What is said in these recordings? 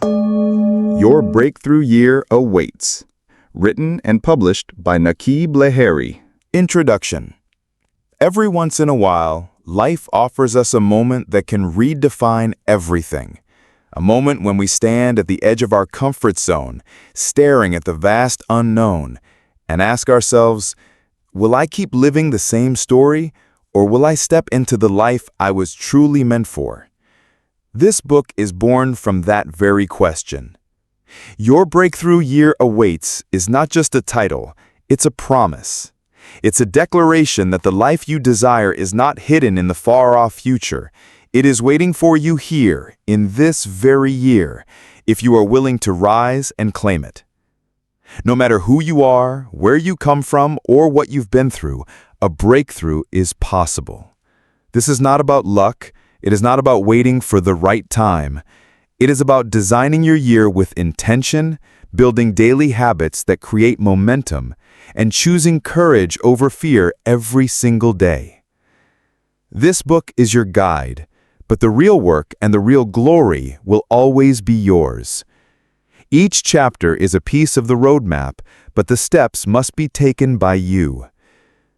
Your breakthrough year awaits. Written and published by Nakib Lahiri. Introduction. Every once in a while, life offers us a moment that can redefine everything. A moment when we stand at the edge of our comfort zone, staring at the vast unknown, and ask ourselves, will I keep living the same story, or will I step into the life I was truly meant for? This book is born from that very question. Your Breakthrough Year Awaits is not just a title, it's a promise. It's a declaration that the life you desire is not hidden in the far-off future. It is waiting for you here, in this very year, if you are willing to rise and claim it. No matter who you are, where you come from, or what you've been through, a breakthrough is possible. This is not about luck. It is not about waiting for the right time. It is about designing your year with intention, building daily habits that create momentum, and choosing courage over fear every single day. This book is your guide, but the real work and the real glory will always be yours. Each chapter is a piece of the roadmap, but the steps must be taken by you.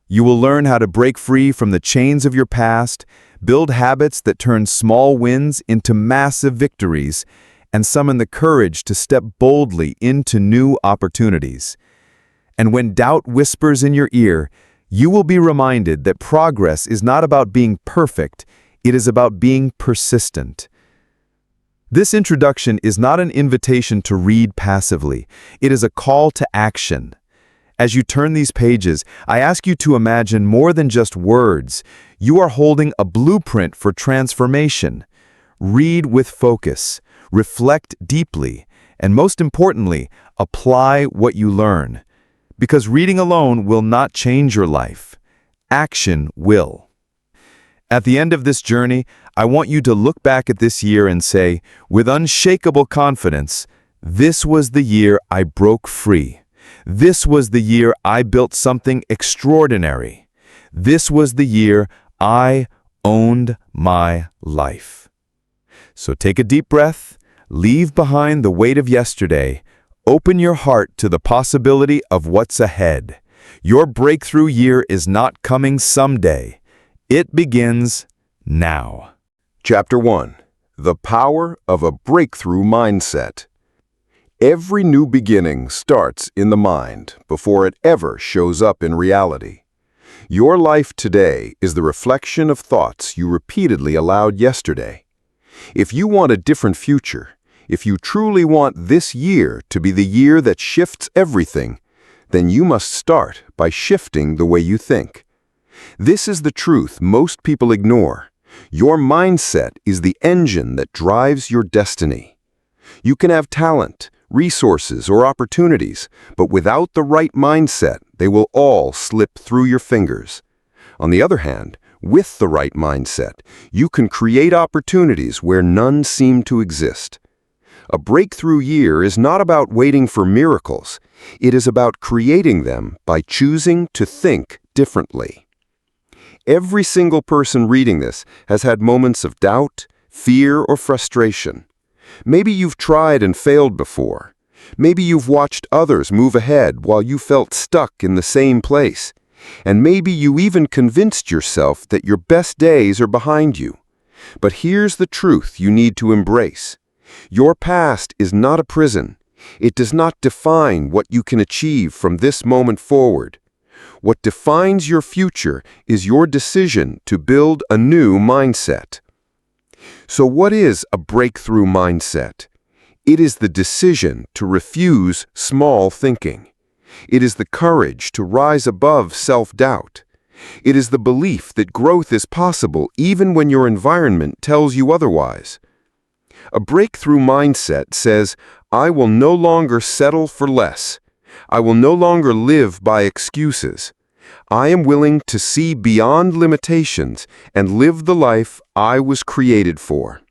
You will learn how to break free from the chains of your past, build habits that turn small wins into massive victories, and summon the courage to step boldly into new opportunities. And when doubt whispers in your ear, you will be reminded that progress is not about being perfect, it is about being persistent. This introduction is not an invitation to read passively, it is a call to action. As you turn these pages, I ask you to imagine more than just words. You are holding a blueprint for transformation. Read with focus, reflect deeply, and most importantly, apply what you learn. Because reading alone will not change your life. Action will. At the end of this journey, I want you to look back at this year and say, with unshakable confidence, this was the year I broke free. This was the year I built something extraordinary. This was the year I owned my life. So take a deep breath, leave behind the weight of yesterday, open your heart to the possibility of what's ahead. Your breakthrough year is not coming someday. It begins now. Chapter 1. The Power of a Breakthrough Mindset. Every new beginning starts in the mind before it ever shows up in reality. Your life today is the reflection of thoughts you repeatedly allowed yesterday. If you want a different future, if you truly want this year to be the year that shifts everything, then you must start by shifting the way you think. This is the truth most people ignore. Your mindset is the engine that drives your destiny. You can have talent, resources, or opportunities, but without the right mindset, they will all slip through your fingers. On the other hand, with the right mindset, you can create opportunities where none seem to exist. A breakthrough year is not about waiting for miracles. It is about creating them by choosing to think differently. Every single person reading this has had moments of doubt, fear, or frustration. Maybe you've tried and failed before. Maybe you've watched others move ahead while you felt stuck in the same place. And maybe you even convinced yourself that your best days are behind you. But here's the truth you need to embrace. Your past is not a prison. It does not define what you can achieve from this moment forward. What defines your future is your decision to build a new mindset. So what is a breakthrough mindset? It is the decision to refuse small thinking. It is the courage to rise above self-doubt. It is the belief that growth is possible even when your environment tells you otherwise. A breakthrough mindset says, I will no longer settle for less. I will no longer live by excuses. I am willing to see beyond limitations and live the life I was created for.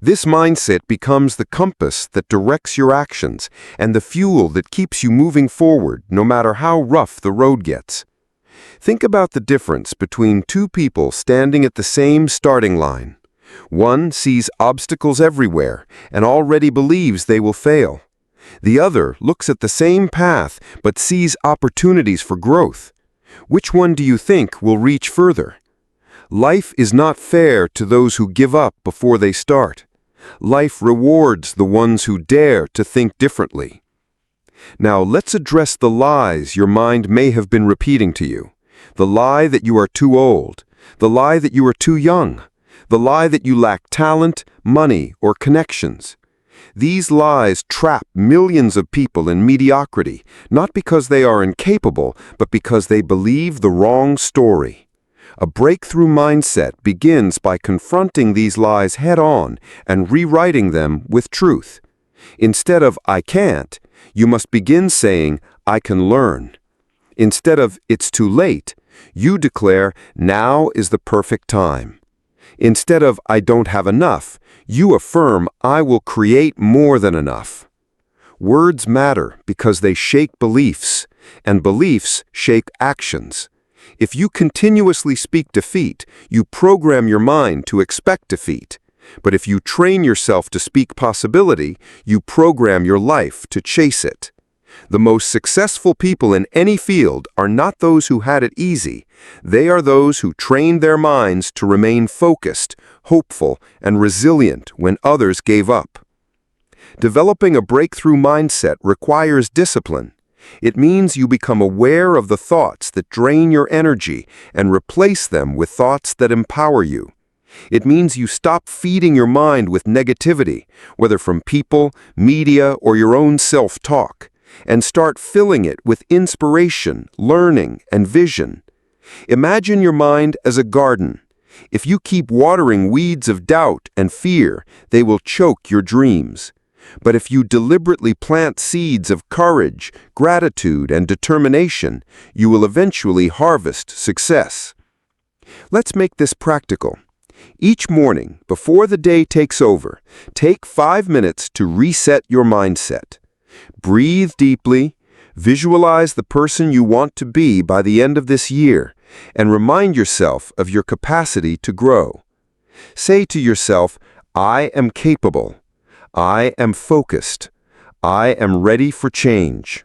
This mindset becomes the compass that directs your actions and the fuel that keeps you moving forward no matter how rough the road gets. Think about the difference between two people standing at the same starting line. One sees obstacles everywhere and already believes they will fail. The other looks at the same path but sees opportunities for growth. Which one do you think will reach further? Life is not fair to those who give up before they start. Life rewards the ones who dare to think differently. Now let's address the lies your mind may have been repeating to you. The lie that you are too old. The lie that you are too young. The lie that you lack talent, money, or connections. These lies trap millions of people in mediocrity, not because they are incapable, but because they believe the wrong story. A breakthrough mindset begins by confronting these lies head-on and rewriting them with truth. Instead of "I can't," you must begin saying, "I can learn." Instead of "it's too late," you declare, "Now is the perfect time." Instead of "I don't have enough," you affirm, "I will create more than enough." Words matter because they shake beliefs, and beliefs shake actions. If you continuously speak defeat, you program your mind to expect defeat. But if you train yourself to speak possibility, you program your life to chase it. The most successful people in any field are not those who had it easy. They are those who trained their minds to remain focused, hopeful, and resilient when others gave up. Developing a breakthrough mindset requires discipline. It means you become aware of the thoughts that drain your energy and replace them with thoughts that empower you. It means you stop feeding your mind with negativity, whether from people, media, or your own self-talk, and start filling it with inspiration, learning, and vision. Imagine your mind as a garden. If you keep watering weeds of doubt and fear, they will choke your dreams. But if you deliberately plant seeds of courage, gratitude, and determination, you will eventually harvest success. Let's make this practical. Each morning, before the day takes over, take 5 minutes to reset your mindset. Breathe deeply, visualize the person you want to be by the end of this year, and remind yourself of your capacity to grow. Say to yourself, "I am capable. I am focused. I am ready for change."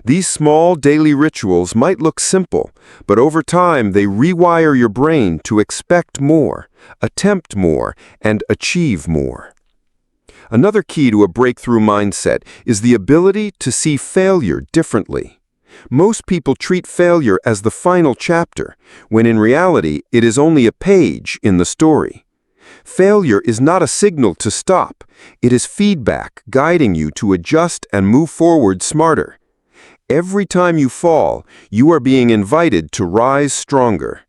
These small daily rituals might look simple, but over time they rewire your brain to expect more, attempt more, and achieve more. Another key to a breakthrough mindset is the ability to see failure differently. Most people treat failure as the final chapter, when in reality it is only a page in the story. Failure is not a signal to stop. It is feedback guiding you to adjust and move forward smarter. Every time you fall, you are being invited to rise stronger.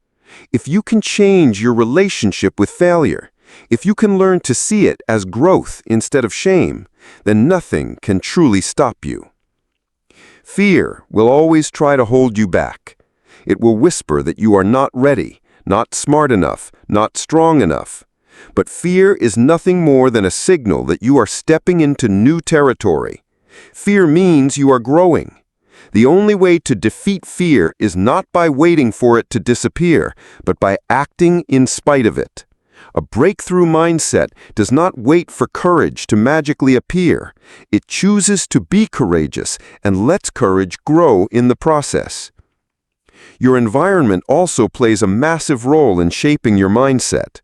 If you can change your relationship with failure, if you can learn to see it as growth instead of shame, then nothing can truly stop you. Fear will always try to hold you back. It will whisper that you are not ready, not smart enough, not strong enough. But fear is nothing more than a signal that you are stepping into new territory. Fear means you are growing. The only way to defeat fear is not by waiting for it to disappear, but by acting in spite of it. A breakthrough mindset does not wait for courage to magically appear. It chooses to be courageous and lets courage grow in the process. Your environment also plays a massive role in shaping your mindset.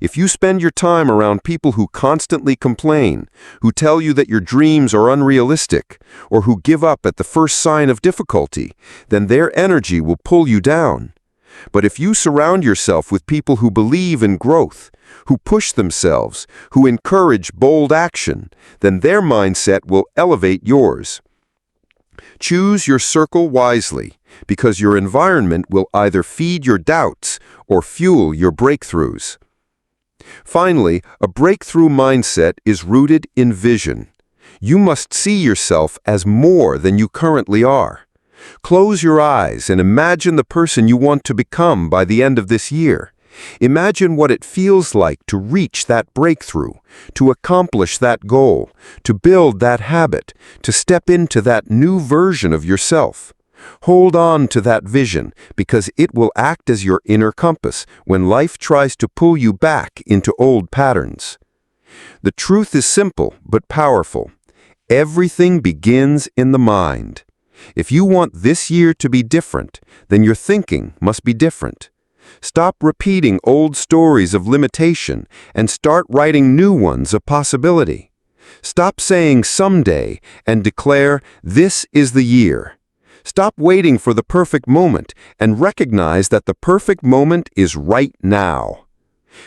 If you spend your time around people who constantly complain, who tell you that your dreams are unrealistic, or who give up at the first sign of difficulty, then their energy will pull you down. But if you surround yourself with people who believe in growth, who push themselves, who encourage bold action, then their mindset will elevate yours. Choose your circle wisely, because your environment will either feed your doubts or fuel your breakthroughs. Finally, a breakthrough mindset is rooted in vision. You must see yourself as more than you currently are. Close your eyes and imagine the person you want to become by the end of this year. Imagine what it feels like to reach that breakthrough, to accomplish that goal, to build that habit, to step into that new version of yourself. Hold on to that vision because it will act as your inner compass when life tries to pull you back into old patterns. The truth is simple but powerful. Everything begins in the mind. If you want this year to be different, then your thinking must be different. Stop repeating old stories of limitation and start writing new ones of possibility. Stop saying someday and declare, this is the year. Stop waiting for the perfect moment and recognize that the perfect moment is right now.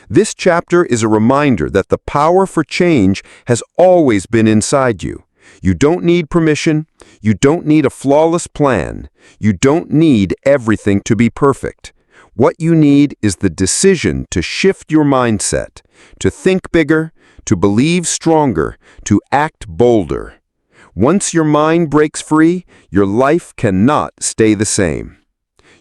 This chapter is a reminder that the power for change has always been inside you. You don't need permission. You don't need a flawless plan. You don't need everything to be perfect. What you need is the decision to shift your mindset, to think bigger, to believe stronger, to act bolder. Once your mind breaks free, your life cannot stay the same.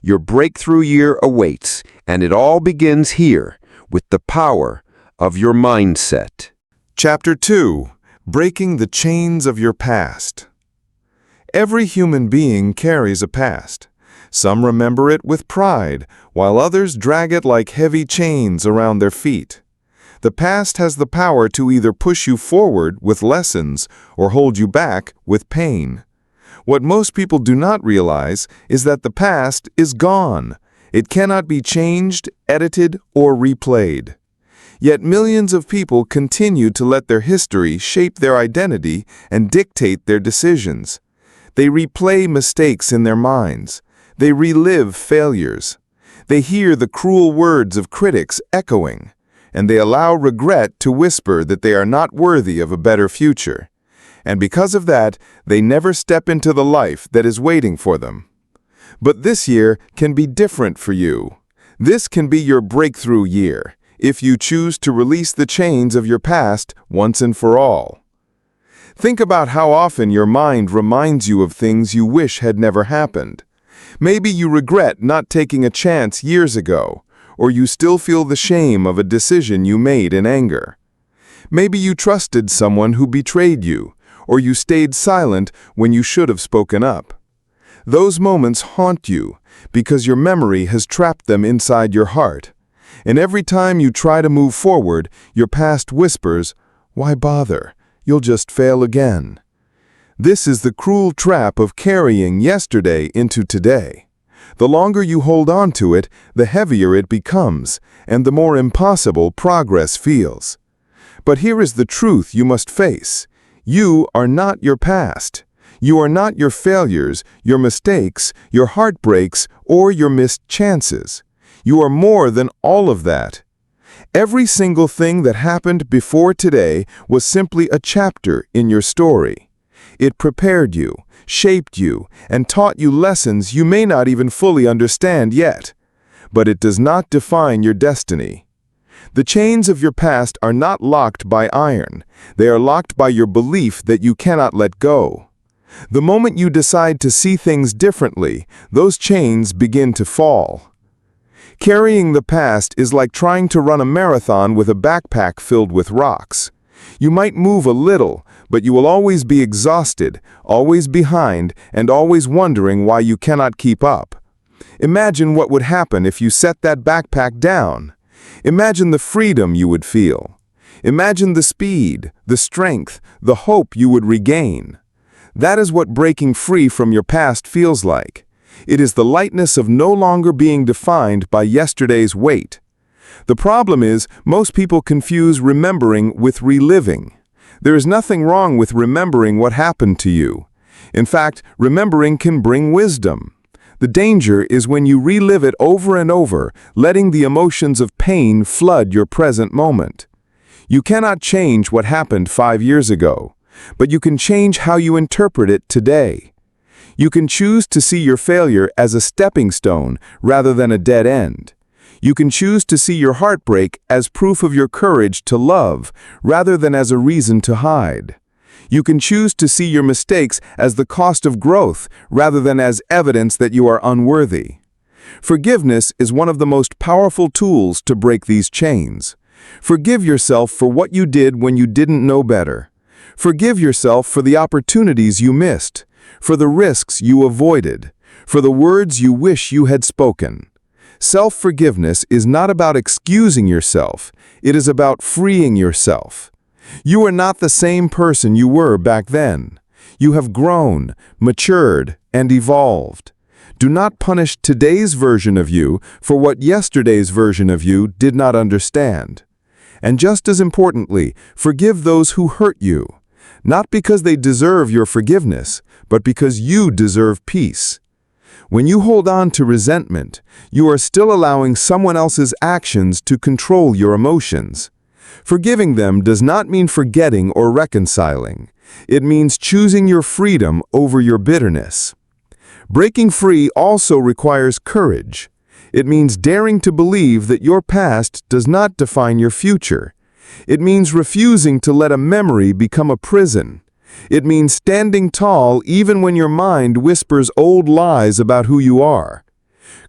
Your breakthrough year awaits, and it all begins here with the power of your mindset. Chapter 2. Breaking the Chains of Your Past. Every human being carries a past. Some remember it with pride, while others drag it like heavy chains around their feet. The past has the power to either push you forward with lessons or hold you back with pain. What most people do not realize is that the past is gone. It cannot be changed, edited, or replayed. Yet millions of people continue to let their history shape their identity and dictate their decisions. They replay mistakes in their minds. They relive failures. They hear the cruel words of critics echoing, and they allow regret to whisper that they are not worthy of a better future. And because of that, they never step into the life that is waiting for them. But this year can be different for you. This can be your breakthrough year, if you choose to release the chains of your past once and for all. Think about how often your mind reminds you of things you wish had never happened. Maybe you regret not taking a chance years ago, or you still feel the shame of a decision you made in anger. Maybe you trusted someone who betrayed you, or you stayed silent when you should have spoken up. Those moments haunt you because your memory has trapped them inside your heart. And every time you try to move forward, your past whispers, "Why bother? You'll just fail again." This is the cruel trap of carrying yesterday into today. The longer you hold on to it, the heavier it becomes, and the more impossible progress feels. But here is the truth you must face. You are not your past. You are not your failures, your mistakes, your heartbreaks, or your missed chances. You are more than all of that. Every single thing that happened before today was simply a chapter in your story. It prepared you, shaped you, and taught you lessons you may not even fully understand yet. But it does not define your destiny. The chains of your past are not locked by iron. They are locked by your belief that you cannot let go. The moment you decide to see things differently, those chains begin to fall. Carrying the past is like trying to run a marathon with a backpack filled with rocks. You might move a little, but you will always be exhausted, always behind, and always wondering why you cannot keep up. Imagine what would happen if you set that backpack down. Imagine the freedom you would feel. Imagine the speed, the strength, the hope you would regain. That is what breaking free from your past feels like. It is the lightness of no longer being defined by yesterday's weight. The problem is, most people confuse remembering with reliving. There is nothing wrong with remembering what happened to you. In fact, remembering can bring wisdom. The danger is when you relive it over and over, letting the emotions of pain flood your present moment. You cannot change what happened 5 years ago, but you can change how you interpret it today. You can choose to see your failure as a stepping stone rather than a dead end. You can choose to see your heartbreak as proof of your courage to love rather than as a reason to hide. You can choose to see your mistakes as the cost of growth rather than as evidence that you are unworthy. Forgiveness is one of the most powerful tools to break these chains. Forgive yourself for what you did when you didn't know better. Forgive yourself for the opportunities you missed, for the risks you avoided, for the words you wish you had spoken. Self-forgiveness is not about excusing yourself, it is about freeing yourself. You are not the same person you were back then. You have grown, matured, and evolved. Do not punish today's version of you for what yesterday's version of you did not understand. And just as importantly, forgive those who hurt you, not because they deserve your forgiveness, but because you deserve peace. When you hold on to resentment, you are still allowing someone else's actions to control your emotions. Forgiving them does not mean forgetting or reconciling. It means choosing your freedom over your bitterness. Breaking free also requires courage. It means daring to believe that your past does not define your future. It means refusing to let a memory become a prison. It means standing tall even when your mind whispers old lies about who you are.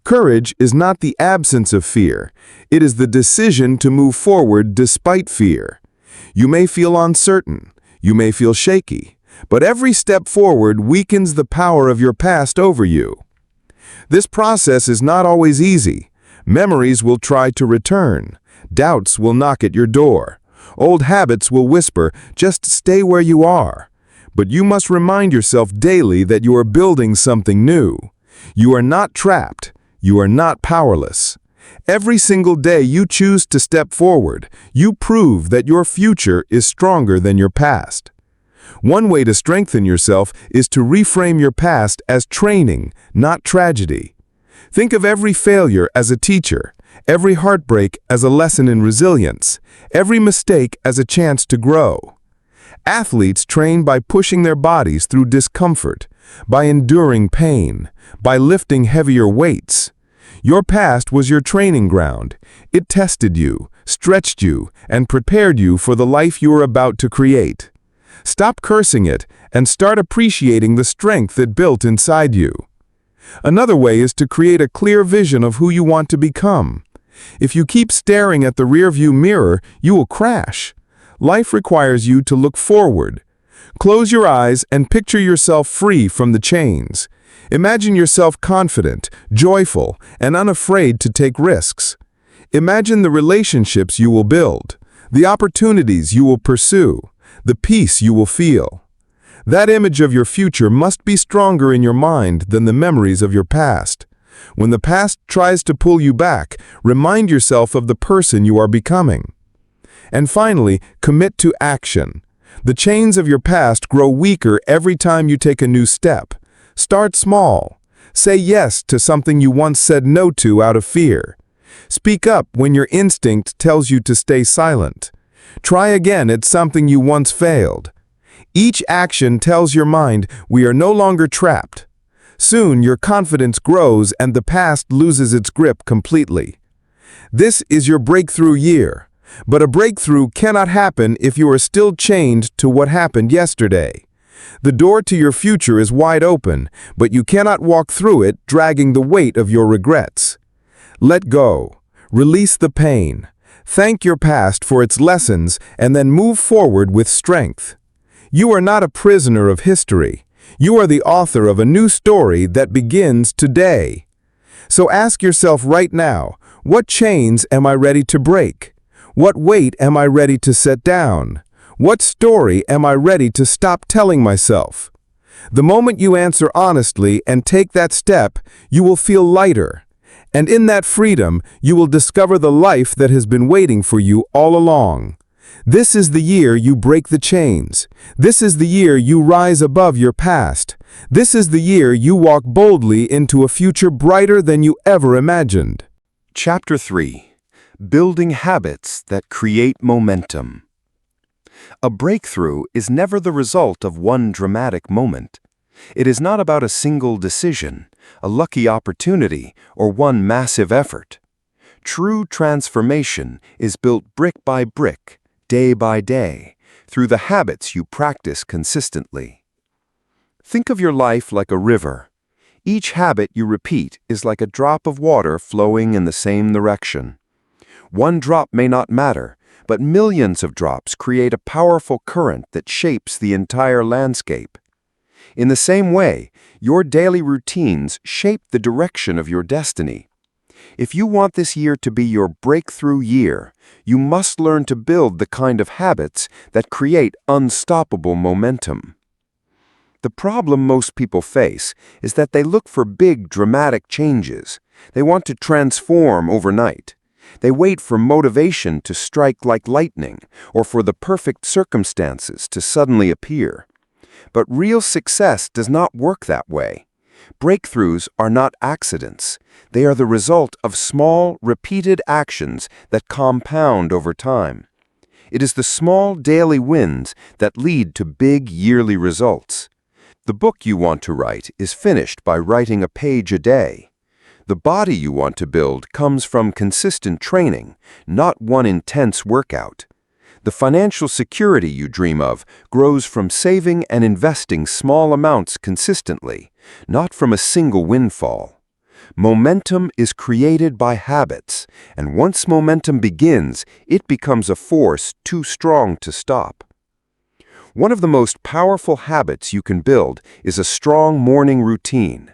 Courage is not the absence of fear. It is the decision to move forward despite fear. You may feel uncertain. You may feel shaky. But every step forward weakens the power of your past over you. This process is not always easy. Memories will try to return. Doubts will knock at your door. Old habits will whisper, just stay where you are. But you must remind yourself daily that you are building something new. You are not trapped. You are not powerless. Every single day you choose to step forward, you prove that your future is stronger than your past. One way to strengthen yourself is to reframe your past as training, not tragedy. Think of every failure as a teacher, every heartbreak as a lesson in resilience, every mistake as a chance to grow. Athletes train by pushing their bodies through discomfort, by enduring pain, by lifting heavier weights. Your past was your training ground. It tested you, stretched you, and prepared you for the life you are about to create. Stop cursing it and start appreciating the strength it built inside you. Another way is to create a clear vision of who you want to become. If you keep staring at the rearview mirror, you will crash. Life requires you to look forward. Close your eyes and picture yourself free from the chains. Imagine yourself confident, joyful, and unafraid to take risks. Imagine the relationships you will build, the opportunities you will pursue, the peace you will feel. That image of your future must be stronger in your mind than the memories of your past. When the past tries to pull you back, remind yourself of the person you are becoming. And finally, commit to action. The chains of your past grow weaker every time you take a new step. Start small. Say yes to something you once said no to out of fear. Speak up when your instinct tells you to stay silent. Try again at something you once failed. Each action tells your mind we are no longer trapped. Soon your confidence grows and the past loses its grip completely. This is your breakthrough year. But a breakthrough cannot happen if you are still chained to what happened yesterday. The door to your future is wide open, but you cannot walk through it dragging the weight of your regrets. Let go. Release the pain. Thank your past for its lessons and then move forward with strength. You are not a prisoner of history. You are the author of a new story that begins today. So ask yourself right now, what chains am I ready to break? What weight am I ready to set down? What story am I ready to stop telling myself? The moment you answer honestly and take that step, you will feel lighter. And in that freedom, you will discover the life that has been waiting for you all along. This is the year you break the chains. This is the year you rise above your past. This is the year you walk boldly into a future brighter than you ever imagined. Chapter 3. Building Habits that Create Momentum. A breakthrough is never the result of one dramatic moment. It is not about a single decision, a lucky opportunity, or one massive effort. True transformation is built brick by brick, day by day, through the habits you practice consistently. Think of your life like a river. Each habit you repeat is like a drop of water flowing in the same direction. One drop may not matter, but millions of drops create a powerful current that shapes the entire landscape. In the same way, your daily routines shape the direction of your destiny. If you want this year to be your breakthrough year, you must learn to build the kind of habits that create unstoppable momentum. The problem most people face is that they look for big, dramatic changes. They want to transform overnight. They wait for motivation to strike like lightning, or for the perfect circumstances to suddenly appear. But real success does not work that way. Breakthroughs are not accidents. They are the result of small, repeated actions that compound over time. It is the small daily wins that lead to big yearly results. The book you want to write is finished by writing a page a day. The body you want to build comes from consistent training, not one intense workout. The financial security you dream of grows from saving and investing small amounts consistently, not from a single windfall. Momentum is created by habits, and once momentum begins, it becomes a force too strong to stop. One of the most powerful habits you can build is a strong morning routine.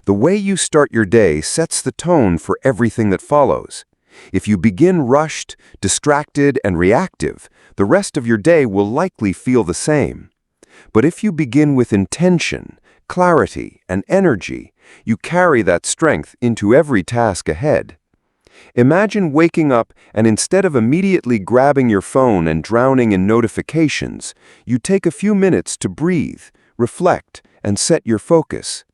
The way you start your day sets the tone for everything that follows. If you begin rushed, distracted, and reactive, the rest of your day will likely feel the same. But if you begin with intention, clarity, and energy, you carry that strength into every task ahead. Imagine waking up and instead of immediately grabbing your phone and drowning in notifications, you take a few minutes to breathe, reflect, and set your focus.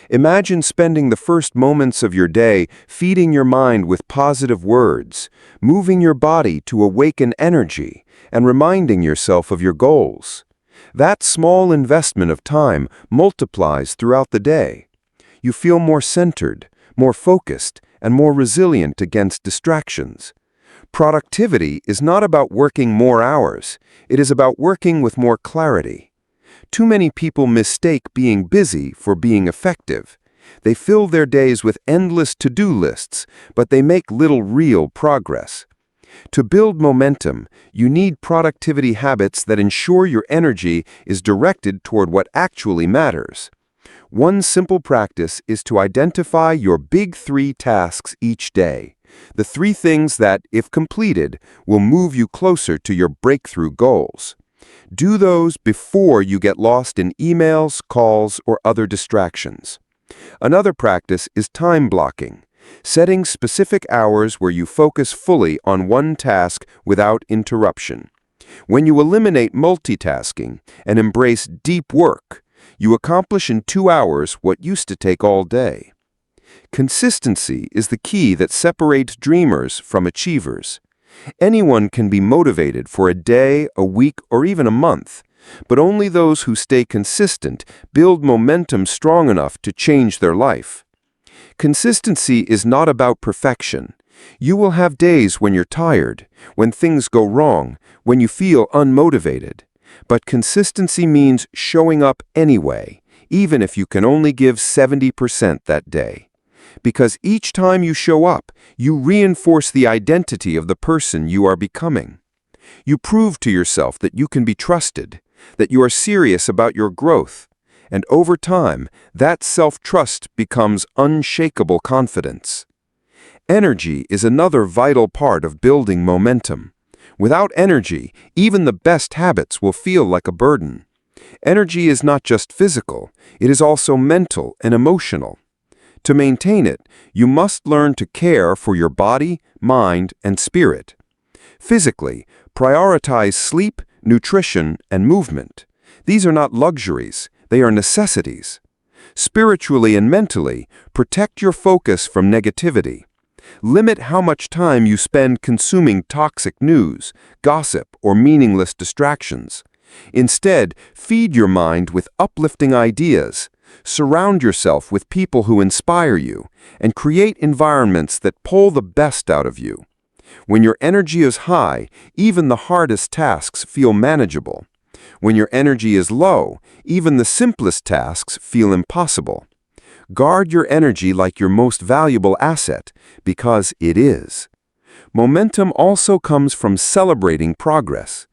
Imagine spending the first moments of your day feeding your mind with positive words, moving your body to awaken energy, and reminding yourself of your goals. That small investment of time multiplies throughout the day. You feel more centered, more focused, and more resilient against distractions. Productivity is not about working more hours. It is about working with more clarity. Too many people mistake being busy for being effective. They fill their days with endless to-do lists, but they make little real progress. To build momentum, you need productivity habits that ensure your energy is directed toward what actually matters. One simple practice is to identify your big 3 tasks each day, the 3 things that, if completed, will move you closer to your breakthrough goals. Do those before you get lost in emails, calls, or other distractions. Another practice is time blocking, setting specific hours where you focus fully on one task without interruption. When you eliminate multitasking and embrace deep work, you accomplish in 2 hours what used to take all day. Consistency is the key that separates dreamers from achievers. Anyone can be motivated for a day, a week, or even a month, but only those who stay consistent build momentum strong enough to change their life. Consistency is not about perfection. You will have days when you're tired, when things go wrong, when you feel unmotivated. But consistency means showing up anyway, even if you can only give 70% that day. Because each time you show up, you reinforce the identity of the person you are becoming. You prove to yourself that you can be trusted, that you are serious about your growth, and over time, that self-trust becomes unshakable confidence. Energy is another vital part of building momentum. Without energy, even the best habits will feel like a burden. Energy is not just physical, it is also mental and emotional. To maintain it, you must learn to care for your body, mind, and spirit. Physically, prioritize sleep, nutrition, and movement. These are not luxuries, they are necessities. Spiritually and mentally, protect your focus from negativity. Limit how much time you spend consuming toxic news, gossip, or meaningless distractions. Instead, feed your mind with uplifting ideas. Surround yourself with people who inspire you, and create environments that pull the best out of you. When your energy is high, even the hardest tasks feel manageable. When your energy is low, even the simplest tasks feel impossible. Guard your energy like your most valuable asset, because it is. Momentum also comes from celebrating progress.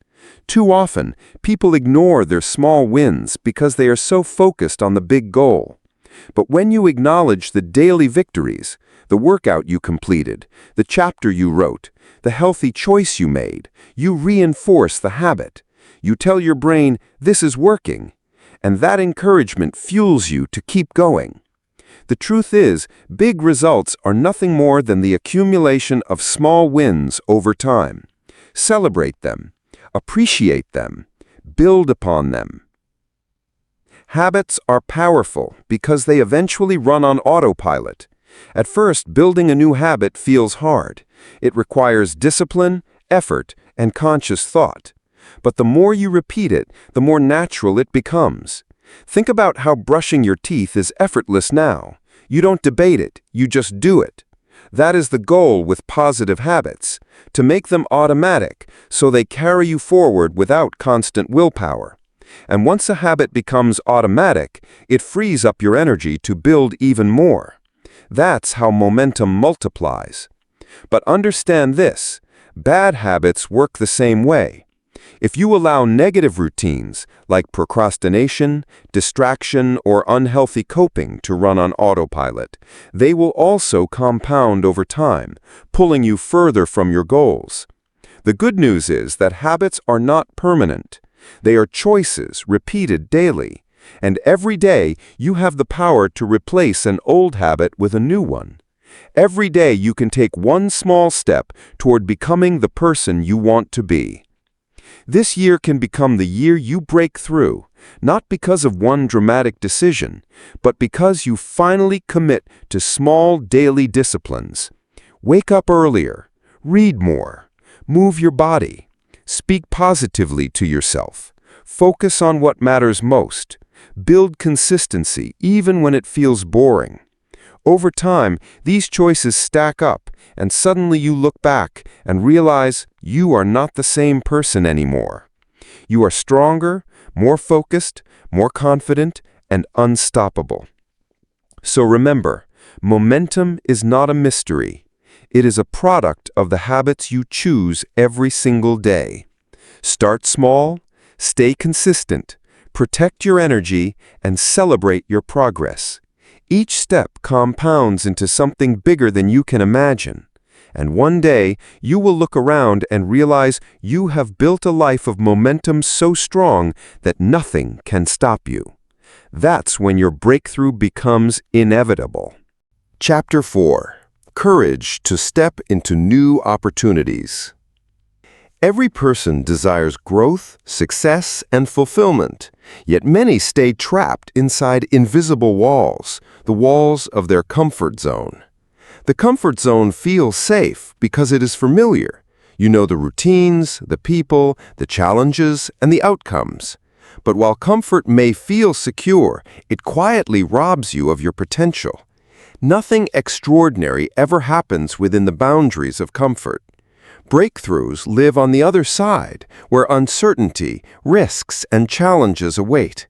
Too often, people ignore their small wins because they are so focused on the big goal. But when you acknowledge the daily victories, the workout you completed, the chapter you wrote, the healthy choice you made, you reinforce the habit. You tell your brain, this is working, and that encouragement fuels you to keep going. The truth is, big results are nothing more than the accumulation of small wins over time. Celebrate them, appreciate them, build upon them. Habits are powerful because they eventually run on autopilot. At first, building a new habit feels hard. It requires discipline, effort, and conscious thought. But the more you repeat it, the more natural it becomes. Think about how brushing your teeth is effortless now. You don't debate it, you just do it. That is the goal with positive habits, to make them automatic so they carry you forward without constant willpower. And once a habit becomes automatic, it frees up your energy to build even more. That's how momentum multiplies. But understand this, bad habits work the same way. If you allow negative routines, like procrastination, distraction, or unhealthy coping to run on autopilot, they will also compound over time, pulling you further from your goals. The good news is that habits are not permanent. They are choices repeated daily, and every day you have the power to replace an old habit with a new one. Every day you can take one small step toward becoming the person you want to be. This year can become the year you break through, not because of one dramatic decision, but because you finally commit to small daily disciplines. Wake up earlier, read more, move your body, speak positively to yourself, focus on what matters most, build consistency even when it feels boring. Over time, these choices stack up, and suddenly you look back and realize you are not the same person anymore. You are stronger, more focused, more confident, and unstoppable. So remember, momentum is not a mystery. It is a product of the habits you choose every single day. Start small, stay consistent, protect your energy, and celebrate your progress. Each step compounds into something bigger than you can imagine. And one day, you will look around and realize you have built a life of momentum so strong that nothing can stop you. That's when your breakthrough becomes inevitable. Chapter 4. Courage to step into new opportunities. Every person desires growth, success, and fulfillment, yet many stay trapped inside invisible walls, the walls of their comfort zone. The comfort zone feels safe because it is familiar. You know the routines, the people, the challenges, and the outcomes. But while comfort may feel secure, it quietly robs you of your potential. Nothing extraordinary ever happens within the boundaries of comfort. Breakthroughs live on the other side, where uncertainty, risks, and challenges await.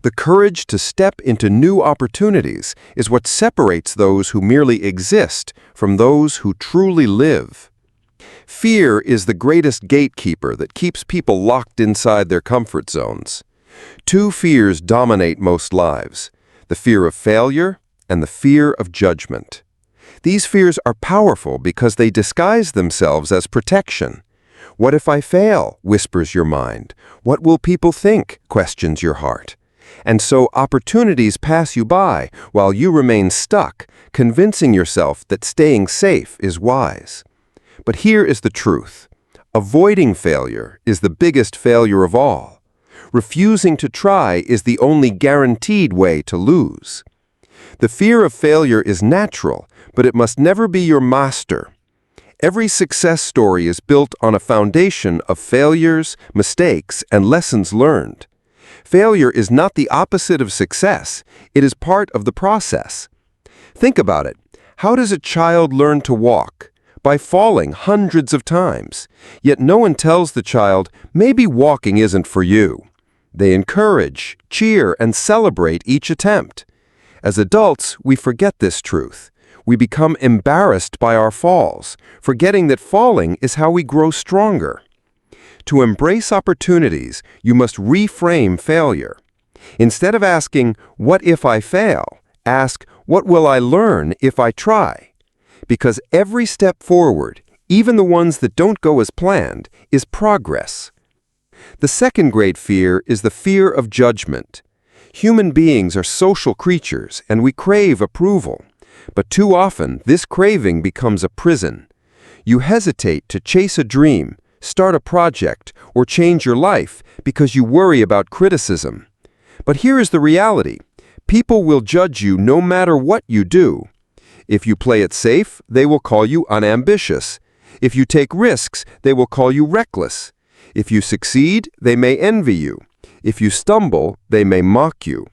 The courage to step into new opportunities is what separates those who merely exist from those who truly live. Fear is the greatest gatekeeper that keeps people locked inside their comfort zones. Two fears dominate most lives: the fear of failure and the fear of judgment. These fears are powerful because they disguise themselves as protection. What if I fail? Whispers your mind. What will people think? Questions your heart. And so opportunities pass you by while you remain stuck, convincing yourself that staying safe is wise. But here is the truth. Avoiding failure is the biggest failure of all. Refusing to try is the only guaranteed way to lose. The fear of failure is natural, but it must never be your master. Every success story is built on a foundation of failures, mistakes, and lessons learned. Failure is not the opposite of success. It is part of the process. Think about it. How does a child learn to walk? By falling hundreds of times. Yet no one tells the child, maybe walking isn't for you. They encourage, cheer, and celebrate each attempt. As adults, we forget this truth. We become embarrassed by our falls, forgetting that falling is how we grow stronger. To embrace opportunities, you must reframe failure. Instead of asking, "What if I fail?" ask, "What will I learn if I try?" Because every step forward, even the ones that don't go as planned, is progress. The second great fear is the fear of judgment. Human beings are social creatures, and we crave approval. But too often, this craving becomes a prison. You hesitate to chase a dream, start a project, or change your life because you worry about criticism. But here is the reality. People will judge you no matter what you do. If you play it safe, they will call you unambitious. If you take risks, they will call you reckless. If you succeed, they may envy you. If you stumble, they may mock you.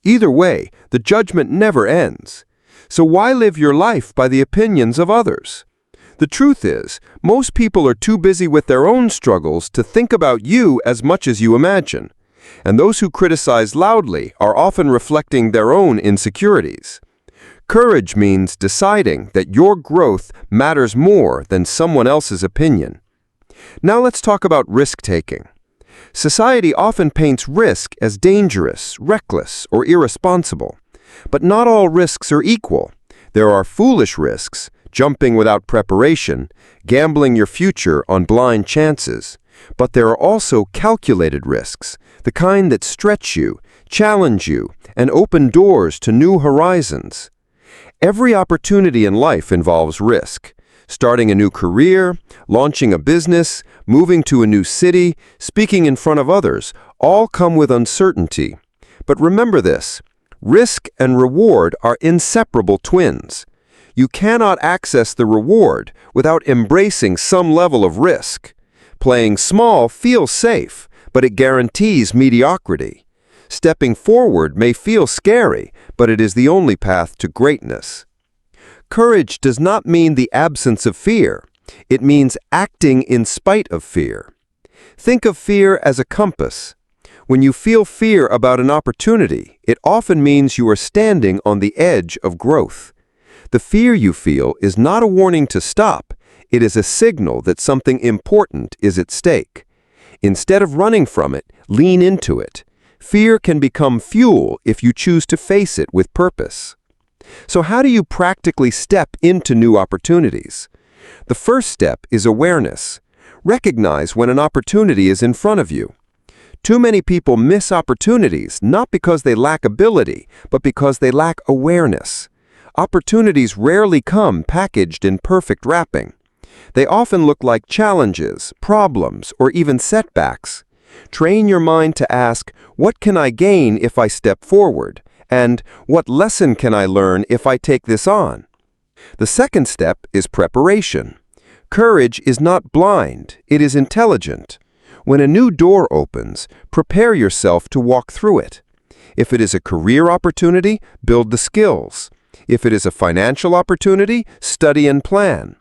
Either way, the judgment never ends. So why live your life by the opinions of others? The truth is, most people are too busy with their own struggles to think about you as much as you imagine. And those who criticize loudly are often reflecting their own insecurities. Courage means deciding that your growth matters more than someone else's opinion. Now let's talk about risk-taking. Society often paints risk as dangerous, reckless, or irresponsible. But not all risks are equal. There are foolish risks, jumping without preparation, gambling your future on blind chances. But there are also calculated risks, the kind that stretch you, challenge you, and open doors to new horizons. Every opportunity in life involves risk. Starting a new career, launching a business, moving to a new city, speaking in front of others, all come with uncertainty. But remember this, risk and reward are inseparable twins. You cannot access the reward without embracing some level of risk. Playing small feels safe, but it guarantees mediocrity. Stepping forward may feel scary, but it is the only path to greatness. Courage does not mean the absence of fear. It means acting in spite of fear. Think of fear as a compass. When you feel fear about an opportunity, it often means you are standing on the edge of growth. The fear you feel is not a warning to stop. It is a signal that something important is at stake. Instead of running from it, lean into it. Fear can become fuel if you choose to face it with purpose. So how do you practically step into new opportunities? The first step is awareness. Recognize when an opportunity is in front of you. Too many people miss opportunities not because they lack ability, but because they lack awareness. Opportunities rarely come packaged in perfect wrapping. They often look like challenges, problems, or even setbacks. Train your mind to ask, what can I gain if I step forward? And what lesson can I learn if I take this on? The second step is preparation. Courage is not blind, it is intelligent. When a new door opens, prepare yourself to walk through it. If it is a career opportunity, build the skills. If it is a financial opportunity, study and plan.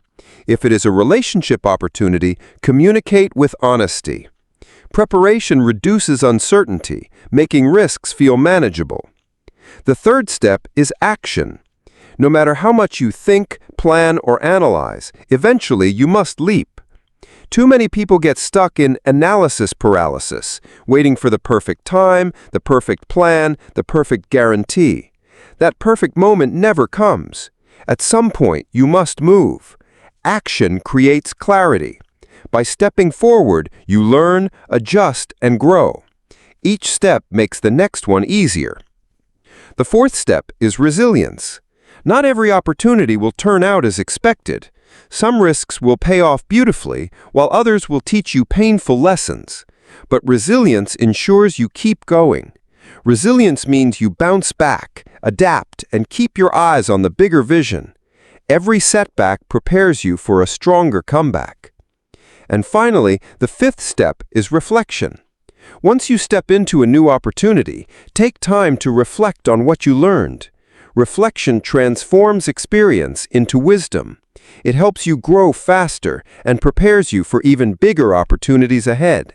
If it is a relationship opportunity, communicate with honesty. Preparation reduces uncertainty, making risks feel manageable. The third step is action. No matter how much you think, plan, or analyze, eventually you must leap. Too many people get stuck in analysis paralysis, waiting for the perfect time, the perfect plan, the perfect guarantee. That perfect moment never comes. At some point, you must move. Action creates clarity. By stepping forward, you learn, adjust, and grow. Each step makes the next one easier. The fourth step is resilience. Not every opportunity will turn out as expected. Some risks will pay off beautifully, while others will teach you painful lessons. But resilience ensures you keep going. Resilience means you bounce back, adapt, and keep your eyes on the bigger vision. Every setback prepares you for a stronger comeback. And finally, the fifth step is reflection. Once you step into a new opportunity, take time to reflect on what you learned. Reflection transforms experience into wisdom. It helps you grow faster and prepares you for even bigger opportunities ahead.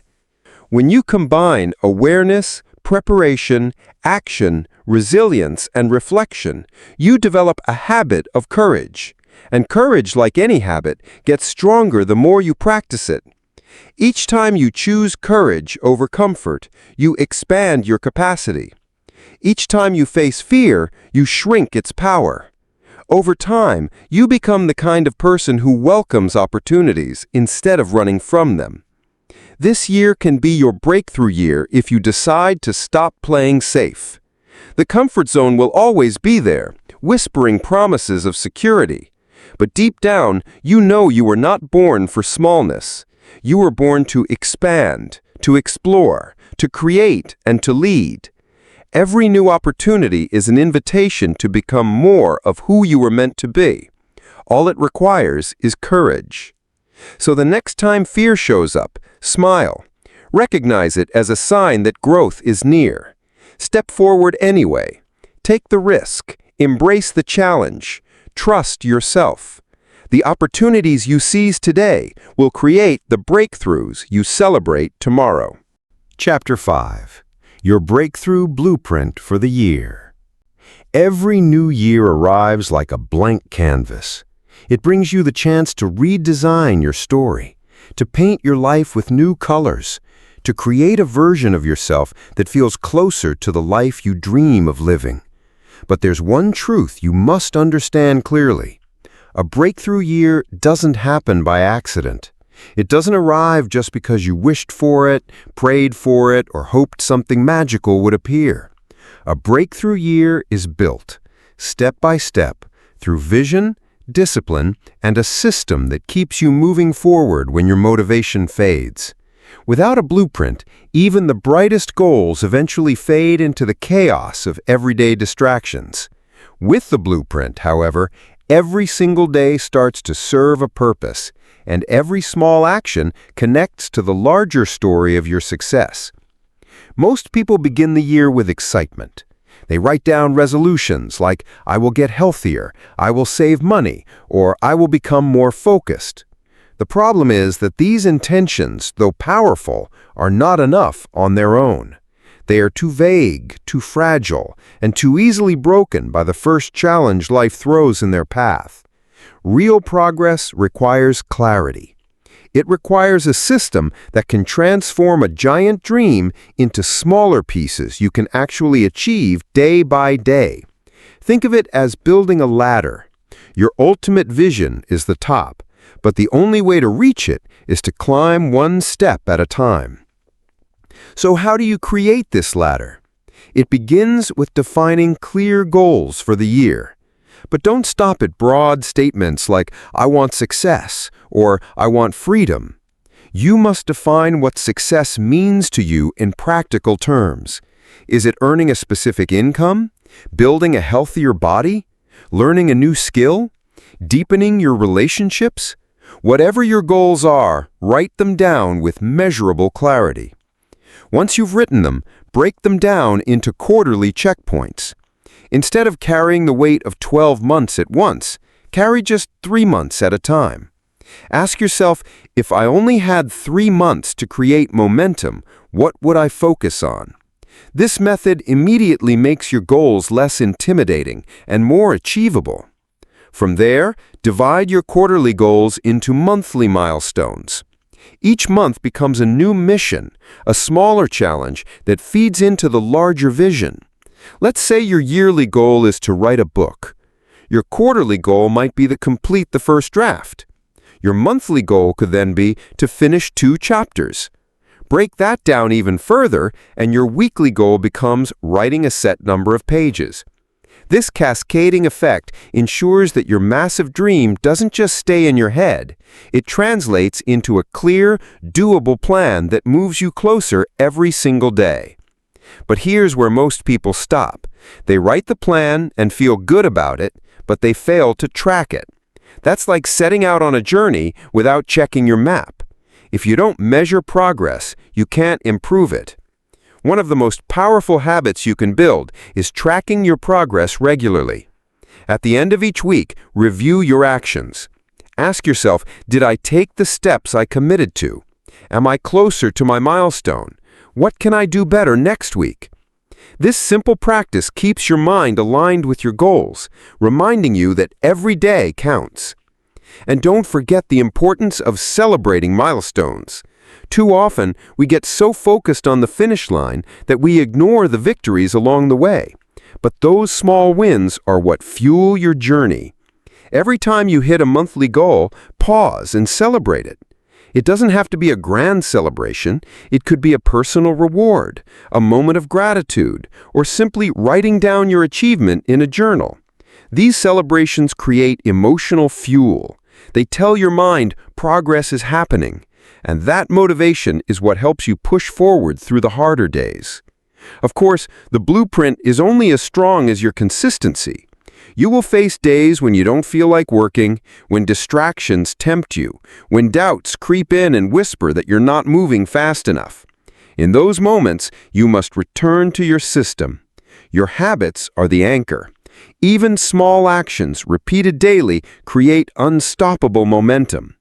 When you combine awareness, preparation, action, resilience, and reflection, you develop a habit of courage. And courage, like any habit, gets stronger the more you practice it. Each time you choose courage over comfort, you expand your capacity. Each time you face fear, you shrink its power. Over time, you become the kind of person who welcomes opportunities instead of running from them. This year can be your breakthrough year if you decide to stop playing safe. The comfort zone will always be there, whispering promises of security. But deep down, you know you were not born for smallness. You were born to expand, to explore, to create, and to lead. Every new opportunity is an invitation to become more of who you were meant to be. All it requires is courage. So the next time fear shows up, smile. Recognize it as a sign that growth is near. Step forward anyway. Take the risk. Embrace the challenge. Trust yourself. The opportunities you seize today will create the breakthroughs you celebrate tomorrow. Chapter 5. Your Breakthrough Blueprint for the Year. Every new year arrives like a blank canvas. It brings you the chance to redesign your story, to paint your life with new colors, to create a version of yourself that feels closer to the life you dream of living. But there's one truth you must understand clearly. A breakthrough year doesn't happen by accident. It doesn't arrive just because you wished for it, prayed for it, or hoped something magical would appear. A breakthrough year is built, step by step, through vision, discipline, and a system that keeps you moving forward when your motivation fades. Without a blueprint, even the brightest goals eventually fade into the chaos of everyday distractions. With the blueprint, however, every single day starts to serve a purpose, and every small action connects to the larger story of your success. Most people begin the year with excitement. They write down resolutions like, I will get healthier, I will save money, or I will become more focused. The problem is that these intentions, though powerful, are not enough on their own. They are too vague, too fragile, and too easily broken by the first challenge life throws in their path. Real progress requires clarity. It requires a system that can transform a giant dream into smaller pieces you can actually achieve day by day. Think of it as building a ladder. Your ultimate vision is the top, but the only way to reach it is to climb one step at a time. So how do you create this ladder? It begins with defining clear goals for the year. But don't stop at broad statements like, I want success, or I want freedom. You must define what success means to you in practical terms. Is it earning a specific income? Building a healthier body? Learning a new skill? Deepening your relationships? Whatever your goals are, write them down with measurable clarity. Once you've written them, break them down into quarterly checkpoints. Instead of carrying the weight of 12 months at once, carry just 3 months at a time. Ask yourself, if I only had 3 months to create momentum, what would I focus on? This method immediately makes your goals less intimidating and more achievable. From there, divide your quarterly goals into monthly milestones. Each month becomes a new mission, a smaller challenge that feeds into the larger vision. Let's say your yearly goal is to write a book. Your quarterly goal might be to complete the first draft. Your monthly goal could then be to finish 2 chapters. Break that down even further, and your weekly goal becomes writing a set number of pages. This cascading effect ensures that your massive dream doesn't just stay in your head. It translates into a clear, doable plan that moves you closer every single day. But here's where most people stop. They write the plan and feel good about it, but they fail to track it. That's like setting out on a journey without checking your map. If you don't measure progress, you can't improve it. One of the most powerful habits you can build is tracking your progress regularly. At the end of each week, review your actions. Ask yourself, did I take the steps I committed to? Am I closer to my milestone? What can I do better next week? This simple practice keeps your mind aligned with your goals, reminding you that every day counts. And don't forget the importance of celebrating milestones. Too often, we get so focused on the finish line that we ignore the victories along the way. But those small wins are what fuel your journey. Every time you hit a monthly goal, pause and celebrate it. It doesn't have to be a grand celebration. It could be a personal reward, a moment of gratitude, or simply writing down your achievement in a journal. These celebrations create emotional fuel. They tell your mind progress is happening, and that motivation is what helps you push forward through the harder days. Of course, the blueprint is only as strong as your consistency. You will face days when you don't feel like working, when distractions tempt you, when doubts creep in and whisper that you're not moving fast enough. In those moments, you must return to your system. Your habits are the anchor. Even small actions, repeated daily, create unstoppable momentum.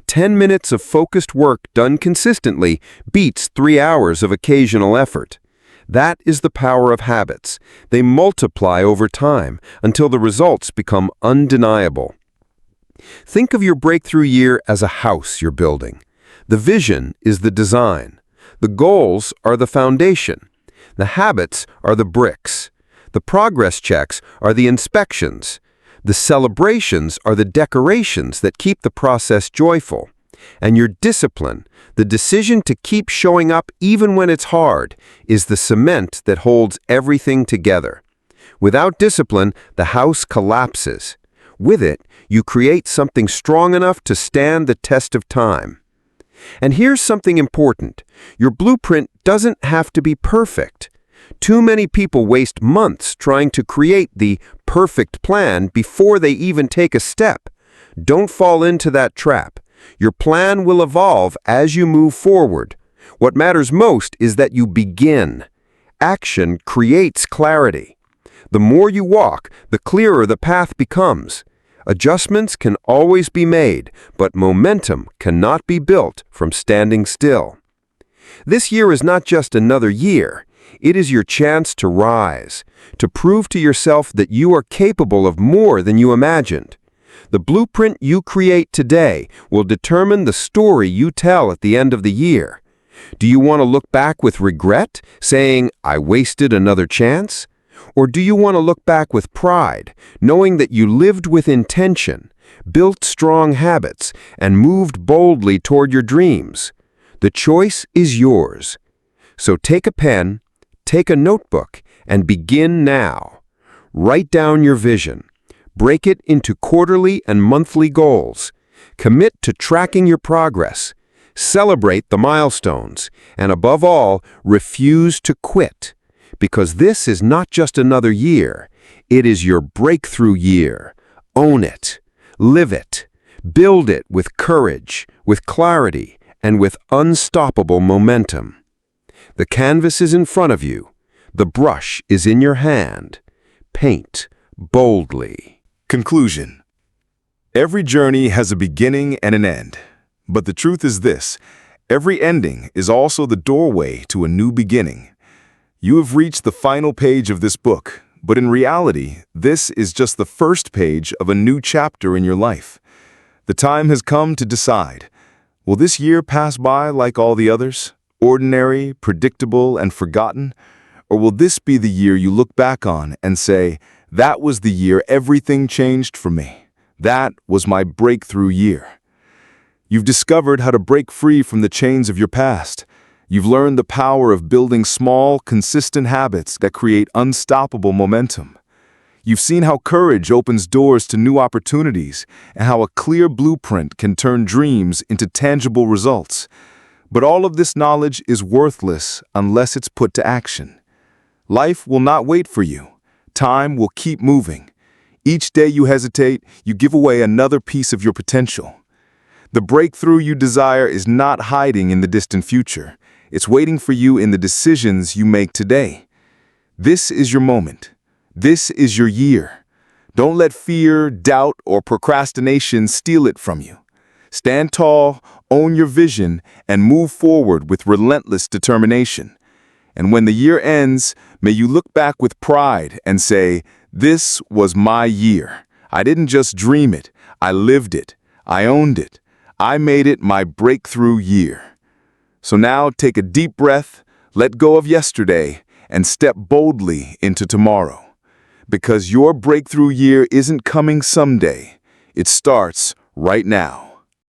10 minutes of focused work done consistently beats 3 hours of occasional effort. That is the power of habits. They multiply over time until the results become undeniable. Think of your breakthrough year as a house you're building. The vision is the design. The goals are the foundation. The habits are the bricks. The progress checks are the inspections. The celebrations are the decorations that keep the process joyful. And your discipline, the decision to keep showing up even when it's hard, is the cement that holds everything together. Without discipline, the house collapses. With it, you create something strong enough to stand the test of time. And here's something important. Your blueprint doesn't have to be perfect. Too many people waste months trying to create the perfect plan before they even take a step. Don't fall into that trap. Your plan will evolve as you move forward. What matters most is that you begin. Action creates clarity. The more you walk, the clearer the path becomes. Adjustments can always be made, but momentum cannot be built from standing still. This year is not just another year. It is your chance to rise, to prove to yourself that you are capable of more than you imagined. The blueprint you create today will determine the story you tell at the end of the year. Do you want to look back with regret, saying, "I wasted another chance"? Or do you want to look back with pride, knowing that you lived with intention, built strong habits, and moved boldly toward your dreams? The choice is yours. So take a pen, take a notebook, and begin now. Write down your vision. Break it into quarterly and monthly goals. Commit to tracking your progress. Celebrate the milestones. And above all, refuse to quit. Because this is not just another year. It is your breakthrough year. Own it. Live it. Build it with courage, with clarity, and with unstoppable momentum. The canvas is in front of you. The brush is in your hand. Paint boldly. Conclusion. Every journey has a beginning and an end. But the truth is this: every ending is also the doorway to a new beginning. You have reached the final page of this book, but in reality, this is just the first page of a new chapter in your life. The time has come to decide. Will this year pass by like all the others, ordinary, predictable, and forgotten? Or will this be the year you look back on and say, "That was the year everything changed for me. That was my breakthrough year"? You've discovered how to break free from the chains of your past. You've learned the power of building small, consistent habits that create unstoppable momentum. You've seen how courage opens doors to new opportunities and how a clear blueprint can turn dreams into tangible results. But all of this knowledge is worthless unless it's put to action. Life will not wait for you. Time will keep moving. Each day you hesitate, you give away another piece of your potential. The breakthrough you desire is not hiding in the distant future. It's waiting for you in the decisions you make today. This is your moment. This is your year. Don't let fear, doubt, or procrastination steal it from you. Stand tall, own your vision, and move forward with relentless determination. And when the year ends, may you look back with pride and say, "This was my year. I didn't just dream it. I lived it. I owned it. I made it my breakthrough year." So now take a deep breath, let go of yesterday, and step boldly into tomorrow. Because your breakthrough year isn't coming someday. It starts right now.